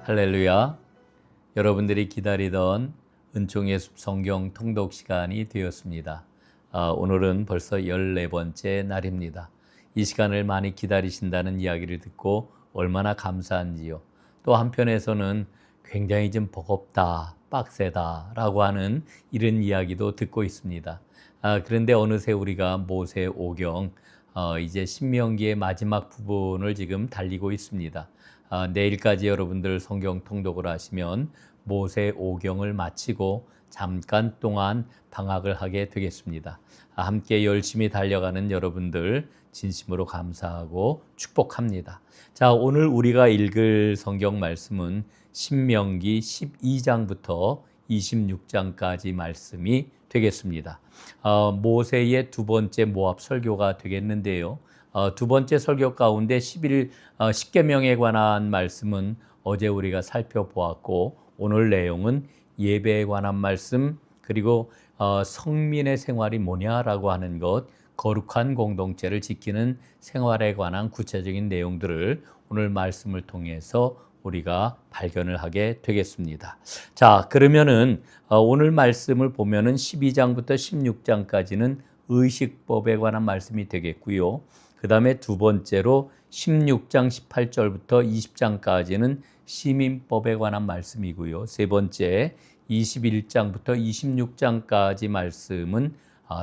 할렐루야. 여러분들이 기다리던 은총의 숲 성경 통독 시간이 되었습니다. 오늘은 벌써 14번째 날입니다. 이 시간을 많이 기다리신다는 이야기를 듣고 얼마나 감사한지요. 또 한편에서는 굉장히 좀 버겁다, 빡세다 라고 하는 이런 이야기도 듣고 있습니다. 그런데 어느새 우리가 모세오경 이제 신명기의 마지막 부분을 지금 달리고 있습니다. 내일까지 여러분들 성경 통독을 하시면 모세오경을 마치고 잠깐 동안 방학을 하게 되겠습니다. 함께 열심히 달려가는 여러분들 진심으로 감사하고 축복합니다. 자, 오늘 우리가 읽을 성경 말씀은 신명기 12장부터 26장까지 말씀이 되겠습니다. 모세의 두 번째 모압 설교가 되겠는데요. 두 번째 설교 가운데 10계명에 관한 말씀은 어제 우리가 살펴보았고, 오늘 내용은 예배에 관한 말씀, 그리고 성민의 생활이 뭐냐라고 하는 것, 거룩한 공동체를 지키는 생활에 관한 구체적인 내용들을 오늘 말씀을 통해서 우리가 발견을 하게 되겠습니다. 자, 그러면은 오늘 말씀을 보면은 12장부터 16장까지는 의식법에 관한 말씀이 되겠고요. 그 다음에 두 번째로 16장 18절부터 20장까지는 시민법에 관한 말씀이고요. 세 번째 21장부터 26장까지 말씀은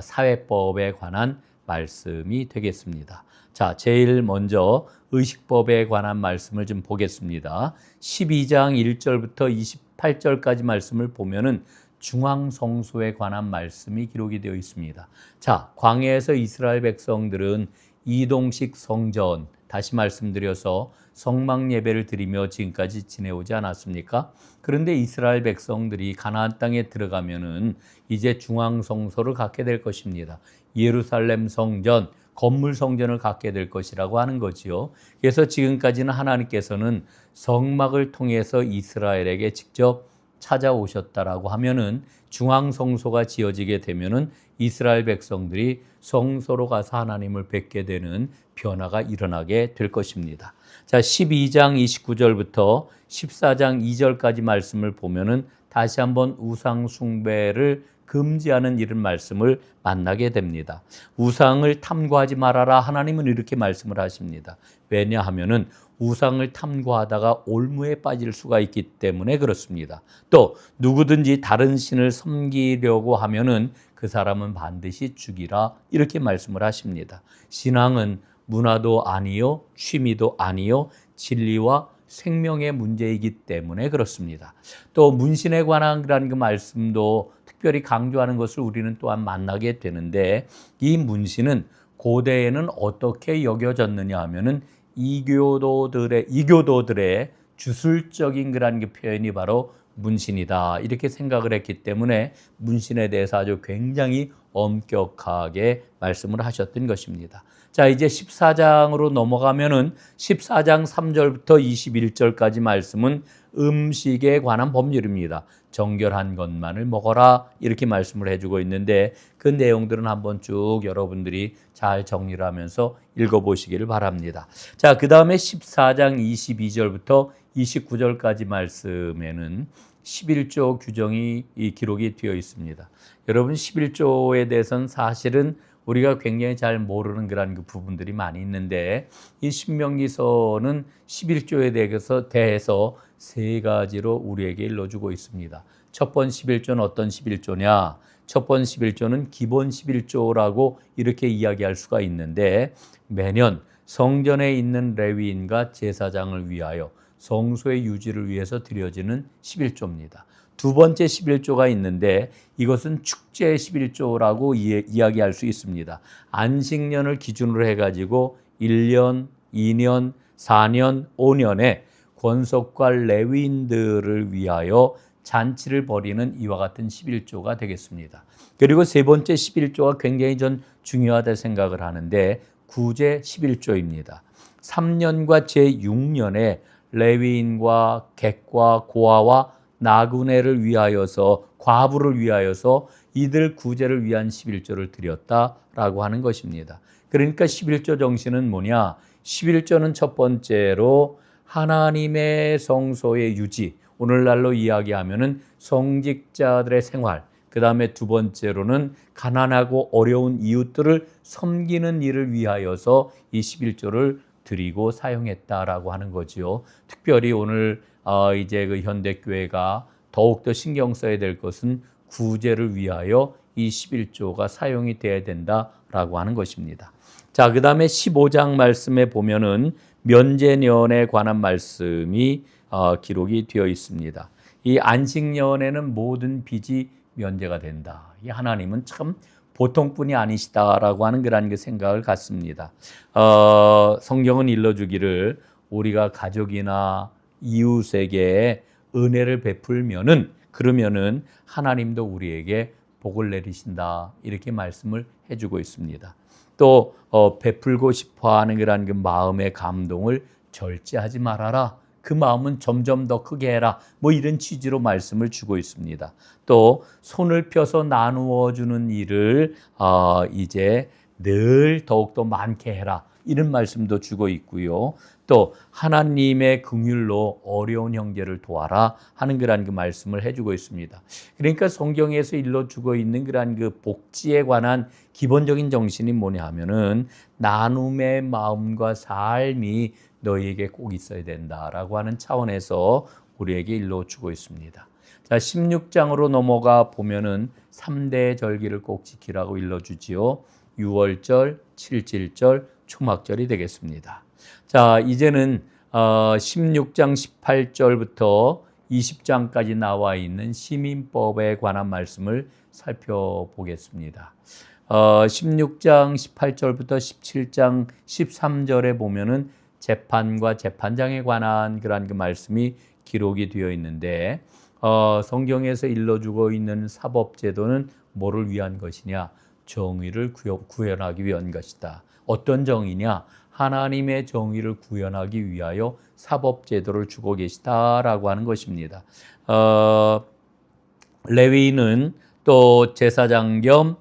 사회법에 관한 말씀이 되겠습니다. 자, 제일 먼저 의식법에 관한 말씀을 좀 보겠습니다. 12장 1절부터 28절까지 말씀을 보면은 중앙성소에 관한 말씀이 기록이 되어 있습니다. 자, 광야에서 이스라엘 백성들은 이동식 성전, 다시 말씀드려서 성막 예배를 드리며 지금까지 지내오지 않았습니까? 그런데 이스라엘 백성들이 가나안 땅에 들어가면은 이제 중앙성소를 갖게 될 것입니다. 예루살렘 성전, 건물 성전을 갖게 될 것이라고 하는 거지요. 그래서 지금까지는 하나님께서는 성막을 통해서 이스라엘에게 직접 찾아오셨다라고 하면은 중앙성소가 지어지게 되면은 이스라엘 백성들이 성소로 가서 하나님을 뵙게 되는 변화가 일어나게 될 것입니다. 자, 12장 29절부터 14장 2절까지 말씀을 보면은 다시 한번 우상 숭배를 금지하는 이런 말씀을 만나게 됩니다. 우상을 탐구하지 말아라. 하나님은 이렇게 말씀을 하십니다. 왜냐하면은 우상을 탐구하다가 올무에 빠질 수가 있기 때문에 그렇습니다. 또 누구든지 다른 신을 섬기려고 하면은 그 사람은 반드시 죽이라, 이렇게 말씀을 하십니다. 신앙은 문화도 아니요, 취미도 아니요, 진리와 생명의 문제이기 때문에 그렇습니다. 또 문신에 관한 그 말씀도 특별히 강조하는 것을 우리는 또한 만나게 되는데, 이 문신은 고대에는 어떻게 여겨졌느냐 하면은 이교도들의 주술적인 그런 그 표현이 바로 문신이다, 이렇게 생각을 했기 때문에 문신에 대해서 아주 굉장히 엄격하게 말씀을 하셨던 것입니다. 자, 이제 14장으로 넘어가면은 14장 3절부터 21절까지 말씀은 음식에 관한 법률입니다. 정결한 것만을 먹어라, 이렇게 말씀을 해주고 있는데, 그 내용들은 한번 쭉 여러분들이 잘 정리를 하면서 읽어보시기를 바랍니다. 자, 그 다음에 14장 22절부터 29절까지 말씀에는 11조 규정이 기록이 되어 있습니다. 여러분, 11조에 대해서는 사실은 우리가 굉장히 잘 모르는 그런 그 부분들이 많이 있는데, 이 신명기서는 11조에 대해서 세 가지로 우리에게 일러주고 있습니다. 첫 번 11조는 어떤 11조냐? 첫 번 11조는 기본 11조라고 이렇게 이야기할 수가 있는데, 매년 성전에 있는 레위인과 제사장을 위하여 성소의 유지를 위해서 드려지는 11조입니다. 두 번째 11조가 있는데, 이것은 축제 11조라고 이야기할 수 있습니다. 안식년을 기준으로 해가지고 1년, 2년, 4년, 5년에 권속과 레위인들을 위하여 잔치를 벌이는 이와 같은 11조가 되겠습니다. 그리고 세 번째 11조가 굉장히 전 중요하다 생각을 하는데, 구제 11조입니다. 3년과 제6년에 레위인과 객과 고아와 나그네를 위하여서, 과부를 위하여서 이들 구제를 위한 11조를 드렸다라고 하는 것입니다. 그러니까 11조 정신은 뭐냐? 11조는 첫 번째로 하나님의 성소의 유지, 오늘날로 이야기하면은 성직자들의 생활, 그 다음에 두 번째로는 가난하고 어려운 이웃들을 섬기는 일을 위하여서 이 11조를 드리고 사용했다라고 하는 거지요. 특별히 오늘 이제 그 현대교회가 더욱더 신경 써야 될 것은 구제를 위하여 이 11조가 사용이 돼야 된다라고 하는 것입니다. 자, 그 다음에 15장 말씀에 보면은 면제년에 관한 말씀이 기록이 되어 있습니다. 이 안식년에는 모든 빚이 면제가 된다. 이 하나님은 참 보통뿐이 아니시다라고 하는 그런 그 생각을 갖습니다. 성경은 일러주기를 우리가 가족이나 이웃에게 은혜를 베풀면은 그러면은 하나님도 우리에게 복을 내리신다 이렇게 말씀을 해주고 있습니다. 또 베풀고 싶어하는 그런 그 마음의 감동을 절제하지 말아라. 그 마음은 점점 더 크게 해라. 뭐 이런 취지로 말씀을 주고 있습니다. 또 손을 펴서 나누어 주는 일을 이제 늘 더욱더 많게 해라. 이런 말씀도 주고 있고요. 또 하나님의 긍휼로 어려운 형제를 도와라 하는 그런 그 말씀을 해주고 있습니다. 그러니까 성경에서 일러주고 있는 그런 그 복지에 관한 기본적인 정신이 뭐냐 하면은 나눔의 마음과 삶이 너희에게 꼭 있어야 된다라고 하는 차원에서 우리에게 일러주고 있습니다. 자, 16장으로 넘어가 보면은 3대 절기를 꼭 지키라고 일러주지요. 6월절, 7.7절, 초막절이 되겠습니다. 자, 이제는 16장 18절부터 20장까지 나와 있는 시민법에 관한 말씀을 살펴보겠습니다. 16장 18절부터 17장 13절에 보면은 재판과 재판장에 관한 그런 그 말씀이 기록이 되어 있는데 성경에서 일러주고 있는 사법제도는 뭐를 위한 것이냐? 정의를 구현하기 위한 것이다. 어떤 정의냐? 하나님의 정의를 구현하기 위하여 사법제도를 주고 계시다라고 하는 것입니다. 레위인은 또 제사장 겸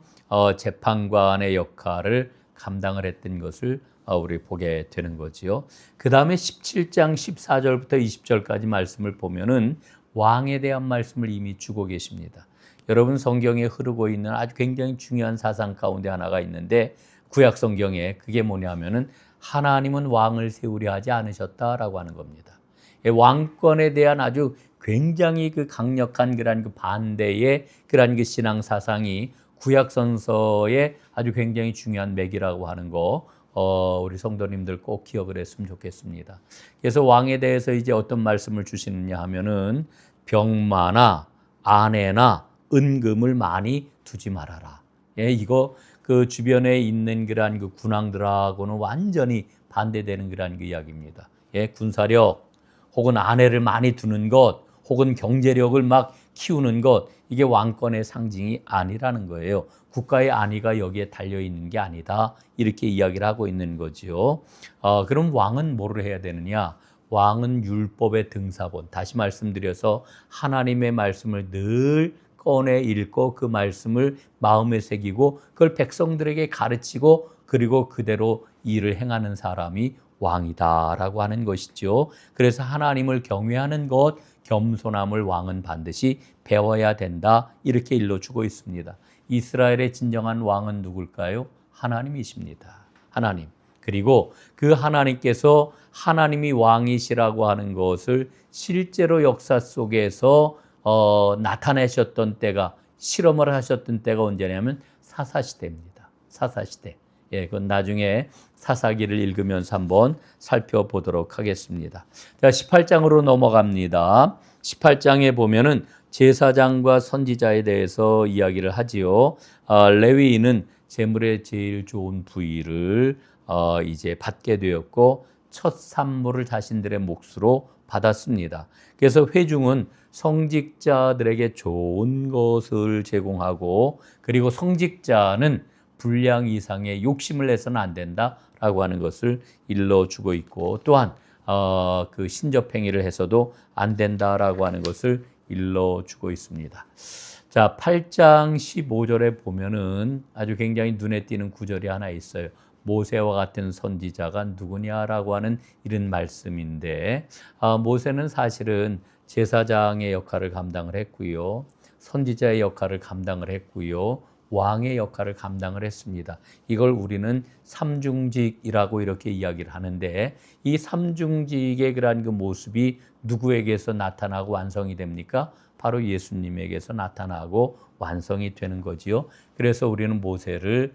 재판관의 역할을 감당을 했던 것을 우리 보게 되는 거지요. 그 다음에 17장 14절부터 20절까지 말씀을 보면은 왕에 대한 말씀을 이미 주고 계십니다. 여러분 성경에 흐르고 있는 아주 굉장히 중요한 사상 가운데 하나가 있는데 구약 성경에 그게 뭐냐면은 하나님은 왕을 세우려 하지 않으셨다라고 하는 겁니다. 왕권에 대한 아주 굉장히 그 강력한 그런 그 반대의 그런 그 신앙 사상이 구약 성서의 아주 굉장히 중요한 맥이라고 하는 거 우리 성도님들 꼭 기억을 했으면 좋겠습니다. 그래서 왕에 대해서 이제 어떤 말씀을 주시느냐 하면은 병마나 아내나 은금을 많이 두지 말아라. 예, 이거 그 주변에 있는 그러한 그 군왕들하고는 완전히 반대되는 그러한 그 이야기입니다. 예, 군사력 혹은 아내를 많이 두는 것 혹은 경제력을 막 키우는 것 이게 왕권의 상징이 아니라는 거예요. 국가의 안위가 여기에 달려있는 게 아니다. 이렇게 이야기를 하고 있는 거지요. 그럼 왕은 뭐를 해야 되느냐? 왕은 율법의 등사본. 다시 말씀드려서 하나님의 말씀을 늘 꺼내 읽고 그 말씀을 마음에 새기고 그걸 백성들에게 가르치고 그리고 그대로 일을 행하는 사람이 왕이다라고 하는 것이죠. 그래서 하나님을 경외하는 것, 겸손함을 왕은 반드시 배워야 된다. 이렇게 일러주고 있습니다. 이스라엘의 진정한 왕은 누굴까요? 하나님이십니다. 하나님. 그리고 그 하나님께서 하나님이 왕이시라고 하는 것을 실제로 역사 속에서 나타내셨던 때가 실험을 하셨던 때가 언제냐면 사사시대입니다. 사사시대. 예, 그건 나중에 사사기를 읽으면서 한번 살펴보도록 하겠습니다. 자, 18장으로 넘어갑니다. 18장에 보면은 제사장과 선지자에 대해서 이야기를 하지요. 레위인은 제물의 제일 좋은 부위를 이제 받게 되었고 첫 산물을 자신들의 몫으로 받았습니다. 그래서 회중은 성직자들에게 좋은 것을 제공하고 그리고 성직자는 분량 이상의 욕심을 내서는 안 된다라고 하는 것을 일러주고 있고 또한 그 신접행위를 해서도 안 된다라고 하는 것을 일러주고 있습니다. 자, 8장 15절에 보면은 아주 굉장히 눈에 띄는 구절이 하나 있어요. 모세와 같은 선지자가 누구냐라고 하는 이런 말씀인데, 모세는 사실은 제사장의 역할을 감당을 했고요. 선지자의 역할을 감당을 했고요. 왕의 역할을 감당을 했습니다. 이걸 우리는 삼중직이라고 이렇게 이야기를 하는데, 이 삼중직의 그러한 그 모습이 누구에게서 나타나고 완성이 됩니까? 바로 예수님에게서 나타나고 완성이 되는 거지요. 그래서 우리는 모세를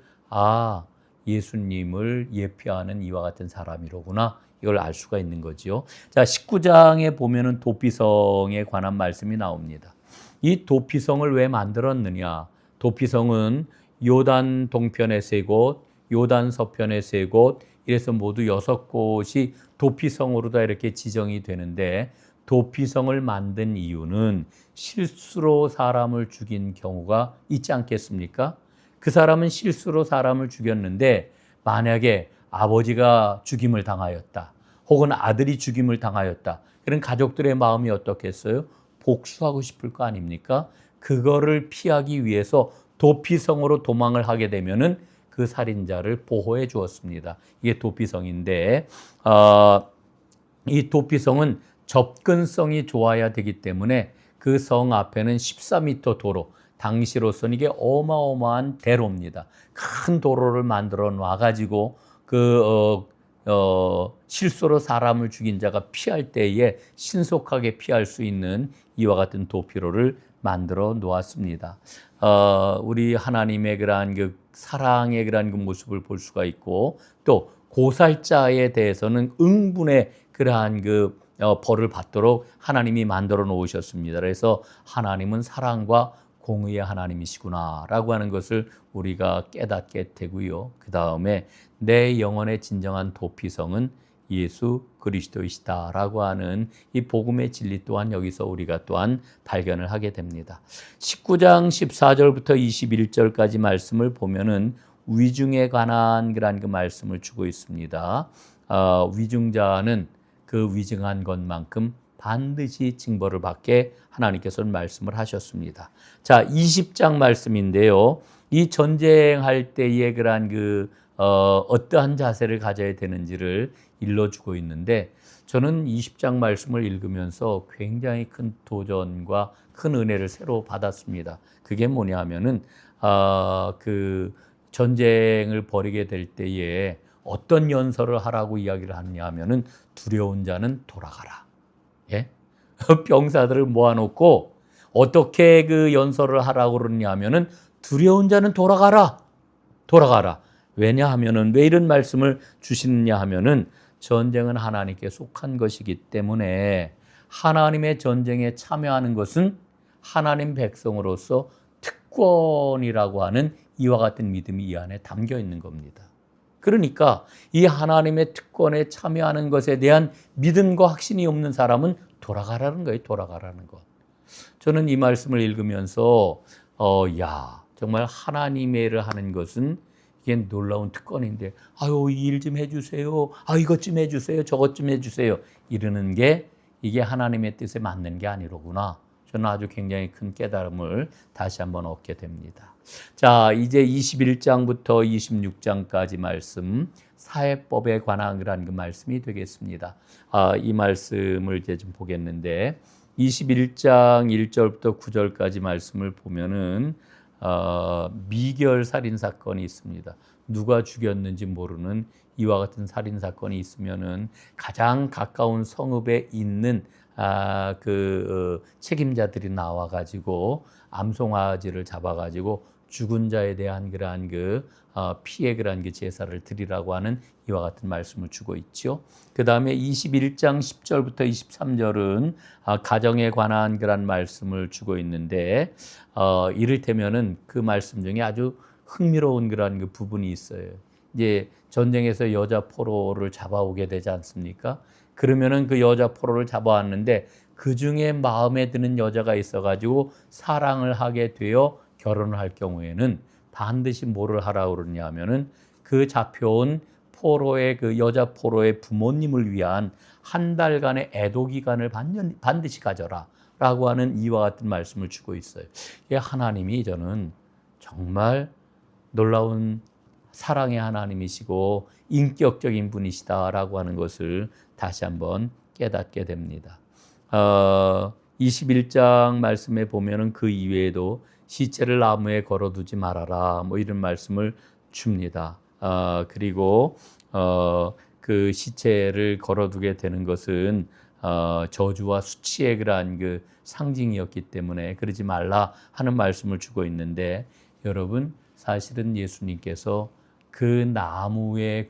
예수님을 예표하는 이와 같은 사람이로구나, 이걸 알 수가 있는 거지요. 자, 19장에 보면은 도피성에 관한 말씀이 나옵니다. 이 도피성을 왜 만들었느냐? 도피성은 요단 동편에 3곳, 요단 서편에 3곳, 이래서 모두 6곳이 도피성으로 다 이렇게 지정이 되는데, 도피성을 만든 이유는 실수로 사람을 죽인 경우가 있지 않겠습니까? 그 사람은 실수로 사람을 죽였는데, 만약에 아버지가 죽임을 당하였다, 혹은 아들이 죽임을 당하였다, 그런 가족들의 마음이 어떻겠어요? 복수하고 싶을 거 아닙니까? 그거를 피하기 위해서 도피성으로 도망을 하게 되면은 그 살인자를 보호해 주었습니다. 이게 도피성인데, 이 도피성은 접근성이 좋아야 되기 때문에 그 성 앞에는 14m 도로, 당시로서는 이게 어마어마한 대로입니다. 큰 도로를 만들어 놔가지고 실수로 사람을 죽인 자가 피할 때에 신속하게 피할 수 있는 이와 같은 도피로를 만들어 놓았습니다. 우리 하나님의 그러한 그 사랑의 그러한 그 모습을 볼 수가 있고, 또 고살자에 대해서는 응분의 그러한 그 벌을 받도록 하나님이 만들어 놓으셨습니다. 그래서 하나님은 사랑과 공의의 하나님이시구나라고 하는 것을 우리가 깨닫게 되고요. 그 다음에 내 영혼의 진정한 도피성은 예수 그리스도이시다라고 하는 이 복음의 진리 또한 여기서 우리가 또한 발견을 하게 됩니다. 19장 14절부터 21절까지 말씀을 보면은 위중에 관한 그런 그 말씀을 주고 있습니다. 위중자는 그 위증한 것만큼 반드시 징벌을 받게 하나님께서는 말씀을 하셨습니다. 자, 20장 말씀인데요. 이 전쟁할 때의 그러한 어떠한 자세를 가져야 되는지를 일러주고 있는데, 저는 20장 말씀을 읽으면서 굉장히 큰 도전과 큰 은혜를 새로 받았습니다. 그게 뭐냐 하면은, 그 전쟁을 벌이게 될 때에 어떤 연설을 하라고 이야기를 하느냐 하면은, 두려운 자는 돌아가라. 예? 병사들을 모아놓고 어떻게 그 연설을 하라고 그러냐 하면은, 두려운 자는 돌아가라. 돌아가라. 왜냐하면은, 왜 이런 말씀을 주시느냐 하면은, 전쟁은 하나님께 속한 것이기 때문에 하나님의 전쟁에 참여하는 것은 하나님 백성으로서 특권이라고 하는 이와 같은 믿음이 이 안에 담겨 있는 겁니다. 그러니까 이 하나님의 특권에 참여하는 것에 대한 믿음과 확신이 없는 사람은 돌아가라는 거예요. 돌아가라는 것. 저는 이 말씀을 읽으면서 정말 하나님의 일을 하는 것은 이게 놀라운 특권인데, 이 일 좀 해주세요, 이것 좀 해주세요, 저것 좀 해주세요, 이러는 게 이게 하나님의 뜻에 맞는 게 아니로구나. 저는 아주 굉장히 큰 깨달음을 다시 한번 얻게 됩니다. 자, 이제 21장부터 26장까지 말씀, 사회법에 관한 그런 그 말씀이 되겠습니다. 이 말씀을 이제 좀 보겠는데, 21장 1절부터 9절까지 말씀을 보면은 미결 살인 사건이 있습니다. 누가 죽였는지 모르는 이와 같은 살인 사건이 있으면은 가장 가까운 성읍에 있는 책임자들이 나와가지고 암송아지를 잡아가지고 죽은 자에 대한 그러한 피해 그러한 제사를 드리라고 하는 이와 같은 말씀을 주고 있죠. 그 다음에 21장 10절부터 23절은 가정에 관한 그런 말씀을 주고 있는데, 이를테면은 그 말씀 중에 아주 흥미로운 그런 부분이 있어요. 이제 전쟁에서 여자 포로를 잡아오게 되지 않습니까? 그러면은 그 여자 포로를 잡아왔는데 그 중에 마음에 드는 여자가 있어가지고 사랑을 하게 되어 결혼을 할 경우에는 반드시 뭐를 하라고 그러냐 하면은, 그 잡혀온 포로의 여자 포로의 부모님을 위한 한 달간의 애도 기간을 반드시 가져라 라고 하는 이와 같은 말씀을 주고 있어요. 이게 하나님이 저는 정말 놀라운 사랑의 하나님이시고 인격적인 분이시다라고 하는 것을 다시 한번 깨닫게 됩니다. 21장 말씀에 보면은 그 이외에도 시체를 나무에 걸어두지 말아라 뭐 이런 말씀을 줍니다. 그리고 그 시체를 걸어두게 되는 것은 저주와 수치의 그러한 그 상징이었기 때문에 그러지 말라 하는 말씀을 주고 있는데, 여러분 사실은 예수님께서 그 나무에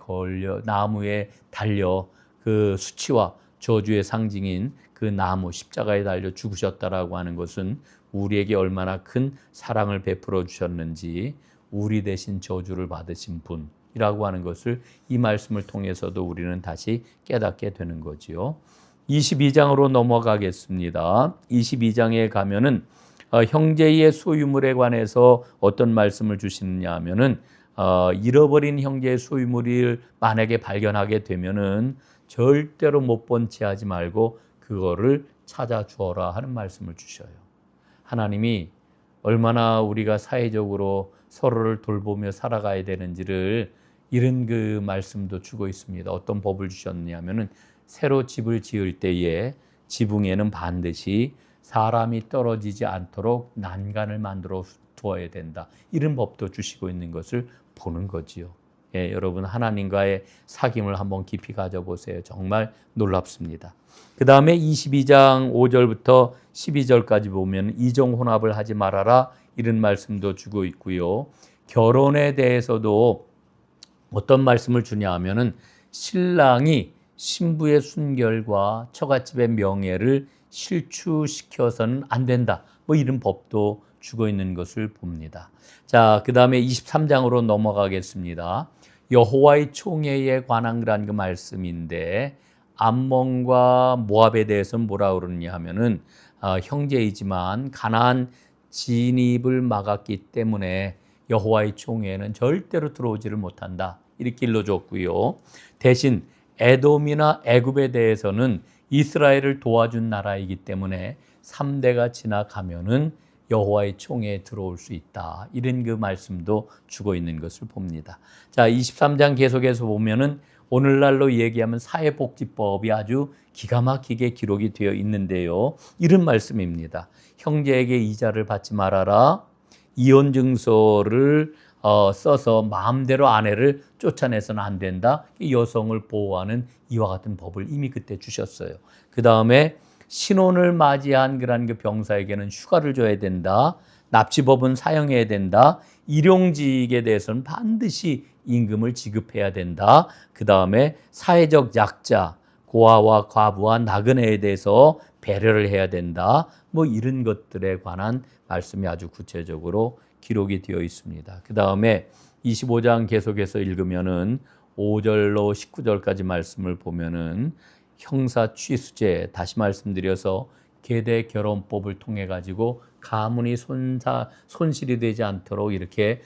달려 그 수치와 저주의 상징인 그 나무 십자가에 달려 죽으셨다라고 하는 것은 우리에게 얼마나 큰 사랑을 베풀어 주셨는지, 우리 대신 저주를 받으신 분이라고 하는 것을 이 말씀을 통해서도 우리는 다시 깨닫게 되는 거지요. 22장으로 넘어가겠습니다. 22장에 가면은 형제의 소유물에 관해서 어떤 말씀을 주시느냐 하면은 잃어버린 형제의 소유물을 만약에 발견하게 되면은 절대로 못 본 채 하지 말고 그거를 찾아 주어라 하는 말씀을 주셔요. 하나님이 얼마나 우리가 사회적으로 서로를 돌보며 살아가야 되는지를 이런 그 말씀도 주고 있습니다. 어떤 법을 주셨냐면은 새로 집을 지을 때에 지붕에는 반드시 사람이 떨어지지 않도록 난간을 만들어 두어야 된다. 이런 법도 주시고 있는 것을 보는 거지요. 예, 여러분 하나님과의 사귐을 한번 깊이 가져보세요. 정말 놀랍습니다. 그 다음에 22장 5절부터 12절까지 보면 이종혼합을 하지 말아라 이런 말씀도 주고 있고요. 결혼에 대해서도 어떤 말씀을 주냐 하면은 신랑이 신부의 순결과 처갓집의 명예를 실추시켜서는 안 된다. 뭐 이런 법도 주고 있는 것을 봅니다. 자, 그 다음에 23장으로 넘어가겠습니다. 여호와의 총회에 관한 그 말씀인데, 암몬과 모압에 대해서는 뭐라 그러느냐 하면은 형제이지만 가나안 진입을 막았기 때문에 여호와의 총회에는 절대로 들어오지를 못한다. 이렇게 일러줬고요. 대신 에돔이나 애굽에 대해서는 이스라엘을 도와준 나라이기 때문에 3대가 지나가면은 여호와의 총회에 들어올 수 있다. 이런 그 말씀도 주고 있는 것을 봅니다. 자, 23장 계속해서 보면은 오늘날로 얘기하면 사회복지법이 아주 기가 막히게 기록이 되어 있는데요. 이런 말씀입니다. 형제에게 이자를 받지 말아라. 이혼 증서를 써서 마음대로 아내를 쫓아내서는 안 된다. 여성을 보호하는 이와 같은 법을 이미 그때 주셨어요. 그 다음에 신혼을 맞이한 그런 그 병사에게는 휴가를 줘야 된다. 납치법은 사형해야 된다. 일용직에 대해서는 반드시 임금을 지급해야 된다. 그 다음에 사회적 약자, 고아와 과부와 나그네에 대해서 배려를 해야 된다. 뭐 이런 것들에 관한 말씀이 아주 구체적으로 기록이 되어 있습니다. 그 다음에 25장 계속해서 읽으면은 5절로 19절까지 말씀을 보면은 형사 취수제, 다시 말씀드려서 계대 결혼법을 통해 가지고 가문이 손실이 되지 않도록 이렇게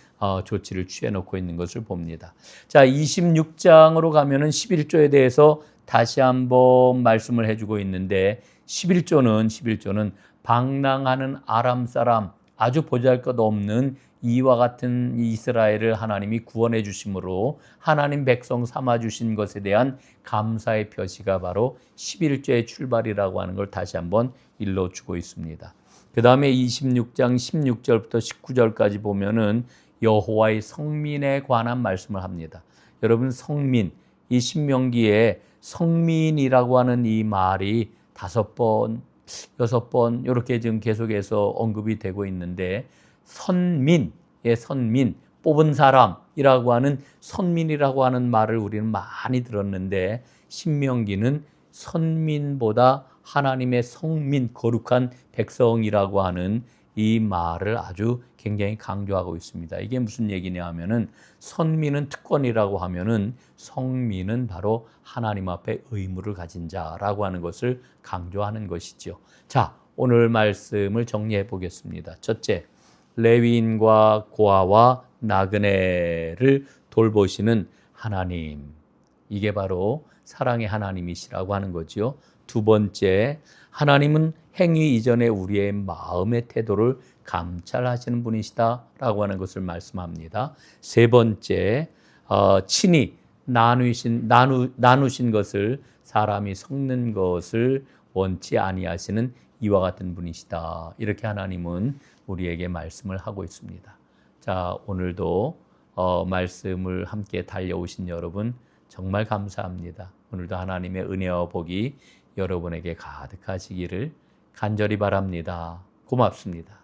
조치를 취해 놓고 있는 것을 봅니다. 자, 26장으로 가면은 11조에 대해서 다시 한번 말씀을 해주고 있는데, 11조는 방랑하는 아람 사람, 아주 보잘것없는 이와 같은 이스라엘을 하나님이 구원해 주심으로 하나님 백성 삼아 주신 것에 대한 감사의 표시가 바로 11조의 출발이라고 하는 걸 다시 한번 일러주고 있습니다. 그 다음에 26장 16절부터 19절까지 보면은 여호와의 성민에 관한 말씀을 합니다. 여러분, 성민, 이 신명기에 성민이라고 하는 이 말이 5번, 6번 이렇게 지금 계속해서 언급이 되고 있는데, 선민, 뽑은 사람이라고 하는 선민이라고 하는 말을 우리는 많이 들었는데, 신명기는 선민보다 하나님의 성민, 거룩한 백성이라고 하는 이 말을 아주 굉장히 강조하고 있습니다. 이게 무슨 얘기냐 하면은, 선민은 특권이라고 하면은 성민은 바로 하나님 앞에 의무를 가진 자라고 하는 것을 강조하는 것이죠. 자, 오늘 말씀을 정리해 보겠습니다. 첫째, 레위인과 고아와 나그네를 돌보시는 하나님, 이게 바로 사랑의 하나님이시라고 하는 거지요. 두 번째, 하나님은 행위 이전에 우리의 마음의 태도를 감찰하시는 분이시다라고 하는 것을 말씀합니다. 세 번째, 친히 나누신 것을 사람이 섞는 것을 원치 아니하시는 이와 같은 분이시다. 이렇게 하나님은 우리에게 말씀을 하고 있습니다. 자, 오늘도 말씀을 함께 달려오신 여러분 정말 감사합니다. 오늘도 하나님의 은혜와 복이 여러분에게 가득하시기를 간절히 바랍니다. 고맙습니다.